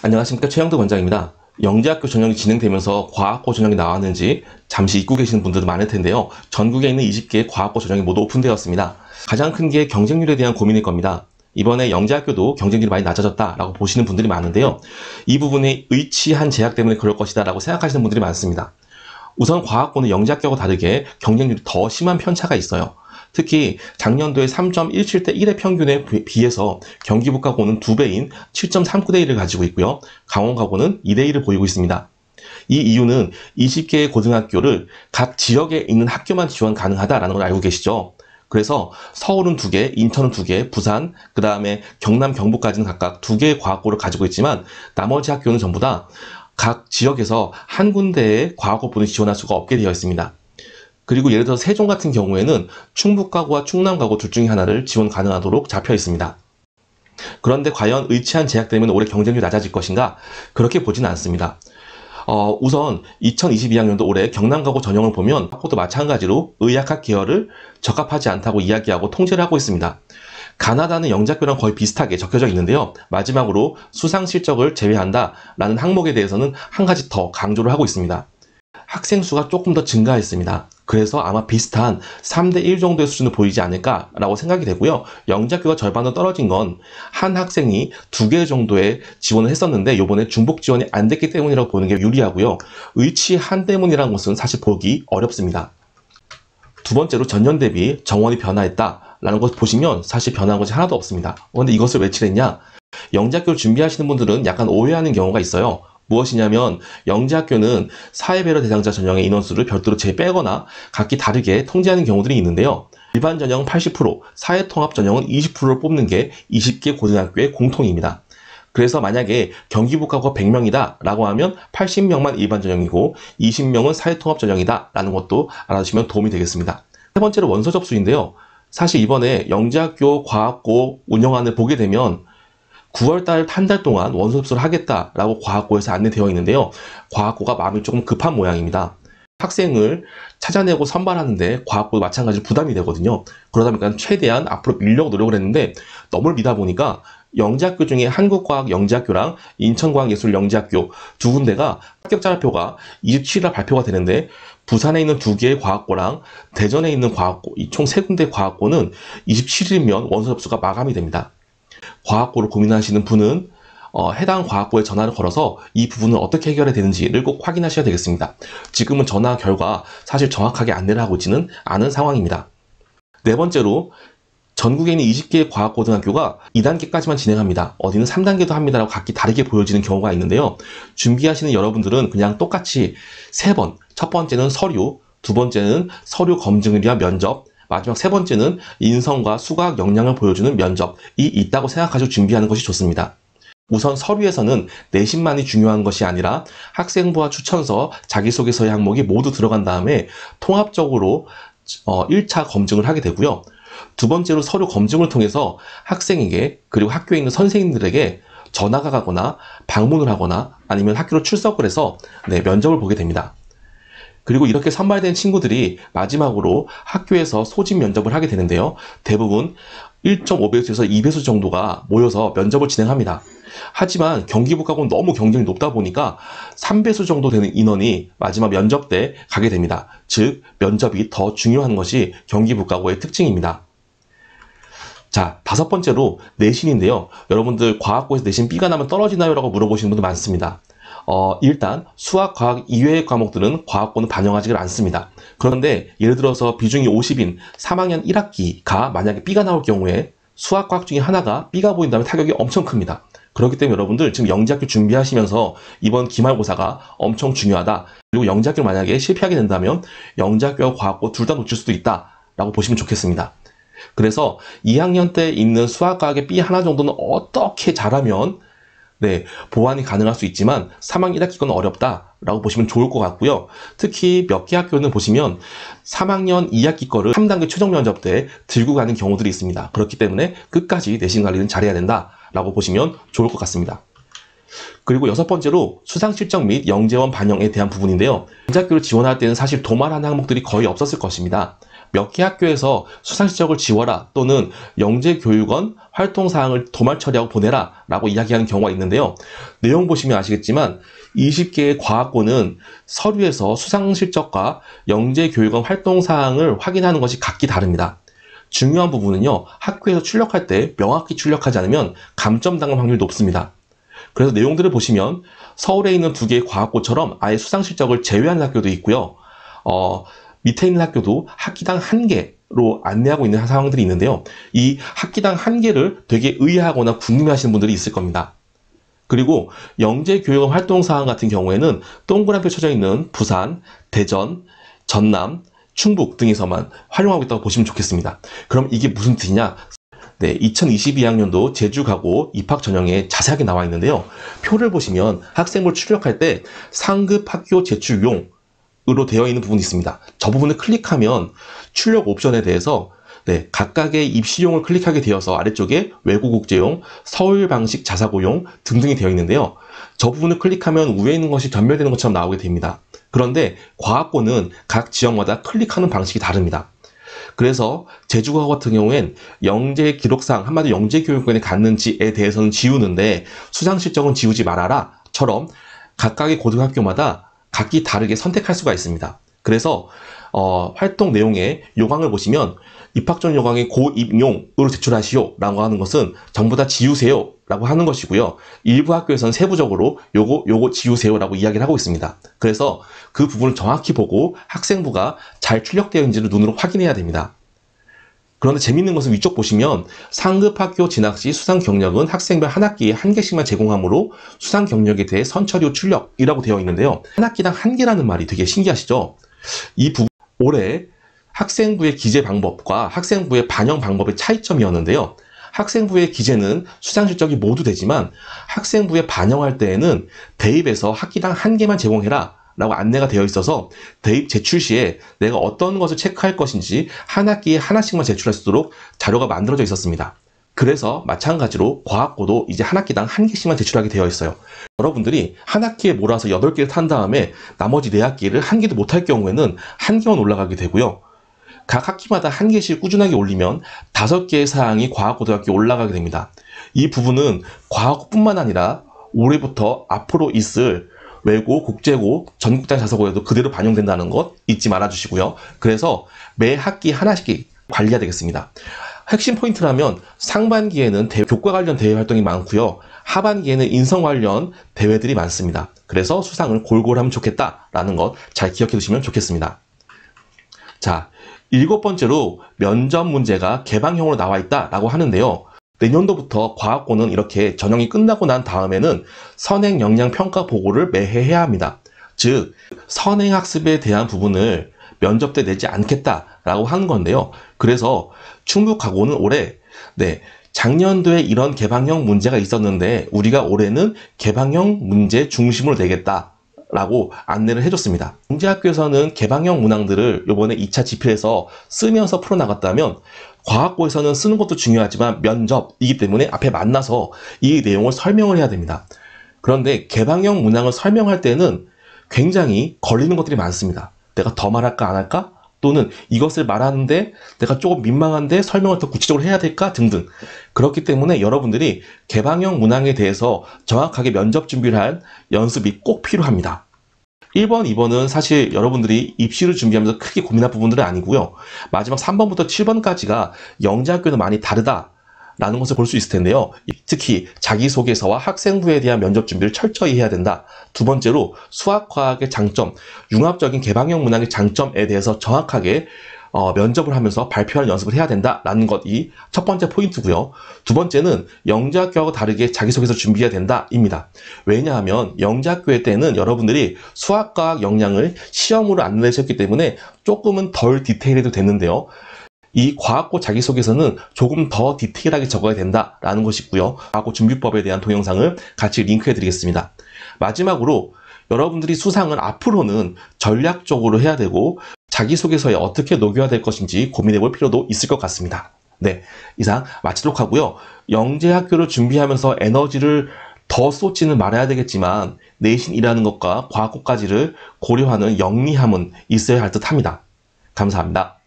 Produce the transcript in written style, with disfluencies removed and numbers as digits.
안녕하십니까, 최영도 원장입니다. 영재학교 전형이 진행되면서 과학고 전형이 나왔는지 잠시 잊고 계시는 분들도 많을 텐데요. 전국에 있는 20개의 과학고 전형이 모두 오픈되었습니다. 가장 큰 게 경쟁률에 대한 고민일 겁니다. 이번에 영재학교도 경쟁률이 많이 낮아졌다라고 보시는 분들이 많은데요. 이 부분에 의치한 제약 때문에 그럴 것이다 라고 생각하시는 분들이 많습니다. 우선 과학고는 영재학교하고 다르게 경쟁률이 더 심한 편차가 있어요. 특히 작년도에 3.17대 1의 평균에 비해서 경기북가고는 2배인 7.39대 1을 가지고 있고요. 강원가고는 2대 1을 보이고 있습니다. 이 이유는 20개의 고등학교를 각 지역에 있는 학교만 지원 가능하다라는 걸 알고 계시죠? 그래서 서울은 2개, 인천은 2개, 부산, 그 다음에 경남, 경북까지는 각각 2개의 과학고를 가지고 있지만 나머지 학교는 전부 다 각 지역에서 한 군데의 과학고분을 지원할 수가 없게 되어 있습니다. 그리고 예를 들어 세종 같은 경우에는 충북가고와 충남가고 둘 중에 하나를 지원 가능하도록 잡혀 있습니다. 그런데 과연 의치한 제약 때문에 올해 경쟁률이 낮아질 것인가? 그렇게 보지는 않습니다. 우선 2022학년도 올해 경남가고 전형을 보면 학고도 마찬가지로 의학학 계열을 적합하지 않다고 이야기하고 통제를 하고 있습니다. 가나다는 영재학교랑 거의 비슷하게 적혀져 있는데요. 마지막으로 수상 실적을 제외한다라는 항목에 대해서는 한 가지 더 강조를 하고 있습니다. 학생 수가 조금 더 증가했습니다. 그래서 아마 비슷한 3대 1 정도의 수준을 보이지 않을까라고 생각이 되고요. 영재학교가 절반으로 떨어진 건 한 학생이 2개 정도의 지원을 했었는데 이번에 중복 지원이 안 됐기 때문이라고 보는 게 유리하고요. 의치한 때문이라는 것은 사실 보기 어렵습니다. 두 번째로 전년 대비 정원이 변화했다라는 것 보시면 사실 변한 것이 하나도 없습니다. 그런데 이것을 왜 칠했냐? 영재학교를 준비하시는 분들은 약간 오해하는 경우가 있어요. 무엇이냐면 영재학교는 사회배려 대상자 전형의 인원수를 별도로 재빼거나 각기 다르게 통제하는 경우들이 있는데요. 일반 전형은 80%, 사회통합 전형은 20%를 뽑는 게 20개 고등학교의 공통입니다. 그래서 만약에 경기북가고가 100명이다 라고 하면 80명만 일반 전형이고 20명은 사회통합 전형이다 라는 것도 알아두시면 도움이 되겠습니다. 세 번째로 원서 접수인데요. 사실 이번에 영재학교 과학고 운영안을 보게 되면 9월달 한 달 동안 원서 접수를 하겠다라고 과학고에서 안내되어 있는데요. 과학고가 마음이 조금 급한 모양입니다. 학생을 찾아내고 선발하는데 과학고도 마찬가지로 부담이 되거든요. 그러다 보니까 최대한 앞으로 밀려고 노력을 했는데 너무 미다 보니까 영재학교 중에 한국과학 영재학교랑 인천과학예술 영재학교 두 군데가 합격자료표가 27일 발표가 되는데 부산에 있는 2개의 과학고랑 대전에 있는 과학고, 이 총 3군데 과학고는 27일이면 원서 접수가 마감이 됩니다. 과학고를 고민하시는 분은 해당 과학고에 전화를 걸어서 이 부분을 어떻게 해결해야 되는지를 꼭 확인하셔야 되겠습니다. 지금은 전화 결과 사실 정확하게 안내를 하고 있지는 않은 상황입니다. 네 번째로 전국에 있는 20개의 과학고등학교가 2단계까지만 진행합니다. 어디는 3단계도 합니다라고 각기 다르게 보여지는 경우가 있는데요. 준비하시는 여러분들은 그냥 똑같이 3번, 첫 번째는 서류, 두 번째는 서류 검증을 위한 면접, 마지막 세 번째는 인성과 수학 역량을 보여주는 면접이 있다고 생각하시고 준비하는 것이 좋습니다. 우선 서류에서는 내신만이 중요한 것이 아니라 학생부와 추천서, 자기소개서의 항목이 모두 들어간 다음에 통합적으로 1차 검증을 하게 되고요. 두 번째로 서류 검증을 통해서 학생에게 그리고 학교에 있는 선생님들에게 전화가 가거나 방문을 하거나 아니면 학교로 출석을 해서 면접을 보게 됩니다. 그리고 이렇게 선발된 친구들이 마지막으로 학교에서 소집 면접을 하게 되는데요. 대부분 1.5배수에서 2배수 정도가 모여서 면접을 진행합니다. 하지만 경기북가고는 너무 경쟁이 높다 보니까 3배수 정도 되는 인원이 마지막 면접 때 가게 됩니다. 즉 면접이 더 중요한 것이 경기북가고의 특징입니다. 자, 다섯 번째로 내신인데요. 여러분들 과학고에서 내신 B가 나면 떨어지나요? 라고 물어보시는 분들 많습니다. 일단 수학, 과학 이외의 과목들은 과학고는 반영하지 않습니다. 그런데 예를 들어서 비중이 50인 3학년 1학기가 만약에 B가 나올 경우에 수학, 과학 중에 하나가 B가 보인다면 타격이 엄청 큽니다. 그렇기 때문에 여러분들 지금 영재학교 준비하시면서 이번 기말고사가 엄청 중요하다. 그리고 영재학교를 만약에 실패하게 된다면 영재학교와 과학고 둘 다 놓칠 수도 있다라고 보시면 좋겠습니다. 그래서 2학년 때 있는 수학, 과학의 B 하나 정도는 어떻게 잘하면 보완이 가능할 수 있지만 3학년 1학기는 어렵다라고 보시면 좋을 것 같고요. 특히 몇 개 학교는 보시면 3학년 2학기 거를 3단계 최종 면접 때 들고 가는 경우들이 있습니다. 그렇기 때문에 끝까지 내신 관리는 잘해야 된다라고 보시면 좋을 것 같습니다. 그리고 여섯 번째로 수상실적 및 영재원 반영에 대한 부분인데요. 영재학교를 지원할 때는 사실 도말하는 항목들이 거의 없었을 것입니다. 몇 개 학교에서 수상 실적을 지워라 또는 영재교육원 활동사항을 도말 처리하고 보내라 라고 이야기하는 경우가 있는데요. 내용 보시면 아시겠지만 20개의 과학고는 서류에서 수상 실적과 영재교육원 활동사항을 확인하는 것이 각기 다릅니다. 중요한 부분은요, 학교에서 출력할 때 명확히 출력하지 않으면 감점 당할 확률이 높습니다. 그래서 내용들을 보시면 서울에 있는 2개의 과학고처럼 아예 수상 실적을 제외하는 학교도 있고요. 밑에 있는 학교도 학기당 1개로 안내하고 있는 상황들이 있는데요. 이 학기당 1개를 되게 의아하거나 궁금해하시는 분들이 있을 겁니다. 그리고 영재교육원 활동사항 같은 경우에는 동그랗게 쳐져 있는 부산, 대전, 전남, 충북 등에서만 활용하고 있다고 보시면 좋겠습니다. 그럼 이게 무슨 뜻이냐? 네, 2022학년도 제주가고 입학 전형에 자세하게 나와 있는데요. 표를 보시면 학생부 출력할 때 상급 학교 제출용 으로 되어 있는 부분이 있습니다. 저 부분을 클릭하면 출력 옵션에 대해서 각각의 입시용을 클릭하게 되어서 아래쪽에 외고국제용, 서울 방식 자사고용 등등이 되어 있는데요. 저 부분을 클릭하면 위에 있는 것이 전멸되는 것처럼 나오게 됩니다. 그런데 과학고는 각 지역마다 클릭하는 방식이 다릅니다. 그래서 제주과 같은 경우엔 영재 기록상 한마디로 영재교육원에 갔는지에 대해서는 지우는데 수상 실적은 지우지 말아라 처럼 각각의 고등학교마다 각기 다르게 선택할 수가 있습니다. 그래서 활동 내용의 요강을 보시면 입학 전 요강의 고입용으로 제출하시오 라고 하는 것은 전부 다 지우세요 라고 하는 것이고요. 일부 학교에서는 세부적으로 요거 지우세요 라고 이야기를 하고 있습니다. 그래서 그 부분을 정확히 보고 학생부가 잘 출력되어 있는지를 눈으로 확인해야 됩니다. 그런데 재밌는 것은 위쪽 보시면 상급 학교 진학 시 수상 경력은 학생별 한 학기에 1개씩만 제공하므로 수상 경력에 대해 선처리 후 출력이라고 되어 있는데요. 한 학기당 1개라는 말이 되게 신기하시죠? 이 부분 올해 학생부의 기재 방법과 학생부의 반영 방법의 차이점이었는데요. 학생부의 기재는 수상 실적이 모두 되지만 학생부에 반영할 때에는 대입에서 학기당 1개만 제공해라 라고 안내가 되어 있어서 대입 제출 시에 내가 어떤 것을 체크할 것인지 한 학기에 하나씩만 제출할 수 있도록 자료가 만들어져 있었습니다. 그래서 마찬가지로 과학고도 이제 한 학기당 1개씩만 제출하게 되어 있어요. 여러분들이 한 학기에 몰아서 8개를 탄 다음에 나머지 4학기를 1개도 못할 경우에는 1개만 올라가게 되고요. 각 학기마다 1개씩 꾸준하게 올리면 5개의 사항이 과학고등학교에 올라가게 됩니다. 이 부분은 과학고뿐만 아니라 올해부터 앞으로 있을 외고, 국제고, 전국단 자사고에도 그대로 반영된다는 것 잊지 말아 주시고요. 그래서 매 학기 하나씩 관리해야 되겠습니다. 핵심 포인트라면 상반기에는 교과 관련 대회 활동이 많고요. 하반기에는 인성 관련 대회들이 많습니다. 그래서 수상을 골고루 하면 좋겠다라는 것 잘 기억해 두시면 좋겠습니다. 자, 7번째로 면접 문제가 개방형으로 나와 있다라고 하는데요. 내년도부터 과학고는 이렇게 전형이 끝나고 난 다음에는 선행 역량 평가 보고를 매해 해야 합니다. 즉, 선행 학습에 대한 부분을 면접 때 내지 않겠다라고 하는 건데요. 그래서 충북가고는 올해 작년도에 이런 개방형 문제가 있었는데 우리가 올해는 개방형 문제 중심으로 내겠다 라고 안내를 해줬습니다. 영재학교에서는 개방형 문항들을 이번에 2차 집필에서 쓰면서 풀어나갔다면 과학고에서는 쓰는 것도 중요하지만 면접이기 때문에 앞에 만나서 이 내용을 설명을 해야 됩니다. 그런데 개방형 문항을 설명할 때는 굉장히 걸리는 것들이 많습니다. 내가 더 말할까 안 할까? 또는 이것을 말하는데 내가 조금 민망한데 설명을 더 구체적으로 해야 될까? 등등. 그렇기 때문에 여러분들이 개방형 문항에 대해서 정확하게 면접 준비를 할 연습이 꼭 필요합니다. 1번, 2번은 사실 여러분들이 입시를 준비하면서 크게 고민할 부분들은 아니고요. 마지막 3번부터 7번까지가 영재학교는 많이 다르다라는 것을 볼 수 있을 텐데요. 특히 자기소개서와 학생부에 대한 면접 준비를 철저히 해야 된다. 두 번째로 수학과학의 장점, 융합적인 개방형 문항의 장점에 대해서 정확하게 면접을 하면서 발표할 연습을 해야 된다라는 것이 첫 번째 포인트고요. 두 번째는 영재학교하고 다르게 자기소개서 준비해야 된다입니다. 왜냐하면 영재학교의 때는 여러분들이 수학과학 역량을 시험으로 안 내셨기 때문에 조금은 덜 디테일해도 됐는데요. 이 과학고 자기소개서는 조금 더 디테일하게 적어야 된다라는 것이고요. 과학고 준비법에 대한 동영상을 같이 링크해 드리겠습니다. 마지막으로 여러분들이 수상을 앞으로는 전략적으로 해야 되고 자기소개서에 어떻게 녹여야 될 것인지 고민해 볼 필요도 있을 것 같습니다. 네, 이상 마치도록 하고요. 영재학교를 준비하면서 에너지를 더 쏟지는 말아야 되겠지만 내신 일하는 것과 과학고까지를 고려하는 영리함은 있어야 할 듯 합니다. 감사합니다.